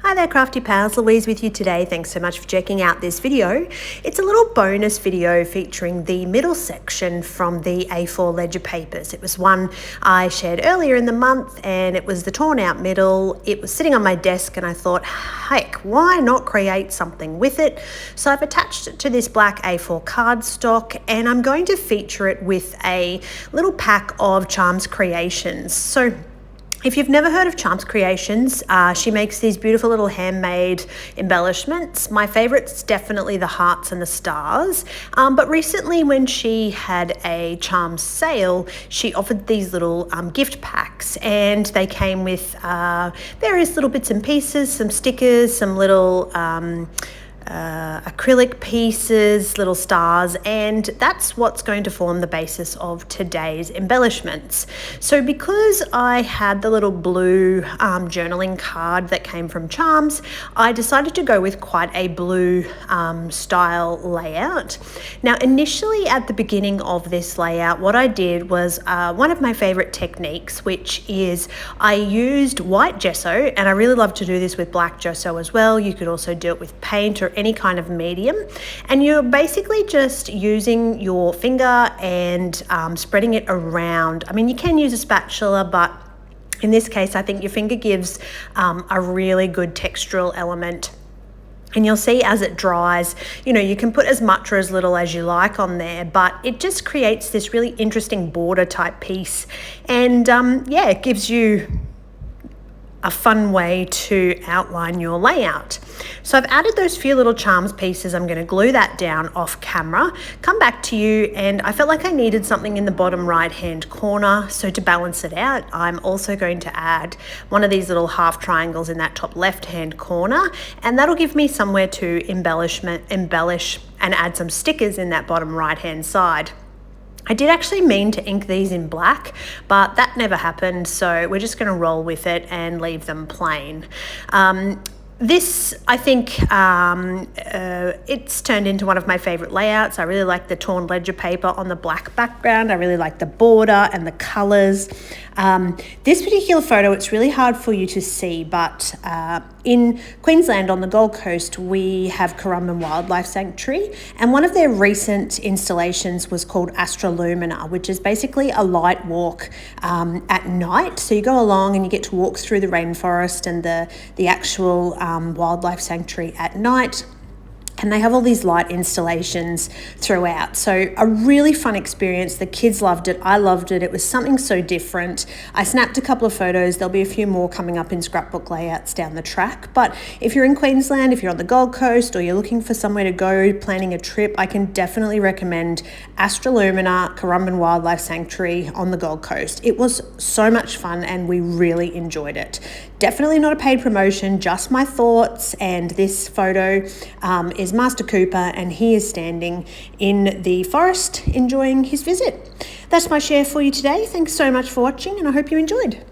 Hi there crafty pals, Louise with you today. Thanks so much for checking out this video. It's a little bonus video featuring the middle section from the A4 ledger papers. It was one I shared earlier in the month and it was the torn out middle. It was sitting on my desk and I thought, heck, why not create something with it? So I've attached it to this black A4 cardstock and I'm going to feature it with a little pack of Charms Creations. So if you've never heard of Charms Creations, she makes these beautiful little handmade embellishments. My favourite's definitely the hearts and the stars. But recently when she had a Charms sale, she offered these little gift packs and they came with various little bits and pieces, some stickers, some little acrylic pieces, little stars, and that's what's going to form the basis of today's embellishments. So because I had the little blue journaling card that came from Charms, I decided to go with quite a blue style layout. Now initially at the beginning of this layout, what I did was one of my favorite techniques, which is I used white gesso, and I really love to do this with black gesso as well. You could also do it with paint or any kind of medium, and you're basically just using your finger and spreading it around. I mean, you can use a spatula, but in this case I think your finger gives a really good textural element. And you'll see as it dries, you can put as much or as little as you like on there, but it just creates this really interesting border type piece. And yeah, it gives you a fun way to outline your layout. So I've added those few little charms pieces. I'm going to glue that down off camera, come back to you, and I felt like I needed something in the bottom right hand corner. So to balance it out, I'm also going to add one of these little half triangles in that top left hand corner, and that'll give me somewhere to embellish and add some stickers in that bottom right hand side. I did actually mean to ink these in black, but that never happened, so we're just going to roll with it and leave them plain. This, I think, it's turned into one of my favorite layouts. I really like the torn ledger paper on the black background. I really like the border and the colors. This particular photo, it's really hard for you to see, but in Queensland on the Gold Coast, we have Currumbin Wildlife Sanctuary, and one of their recent installations was called Astra Lumina, which is basically a light walk at night. So you go along and you get to walk through the rainforest and the actual wildlife sanctuary at night. And they have all these light installations throughout. So a really fun experience. The kids loved it. I loved it. It was something so different. I snapped a couple of photos. There'll be a few more coming up in scrapbook layouts down the track. But if you're in Queensland, if you're on the Gold Coast, or you're looking for somewhere to go, planning a trip, I can definitely recommend Astra Lumina, Currumbin Wildlife Sanctuary on the Gold Coast. It was so much fun and we really enjoyed it. Definitely not a paid promotion, just my thoughts. And this photo is Master Cooper, and he is standing in the forest enjoying his visit. That's my share for you today. Thanks so much for watching, and I hope you enjoyed.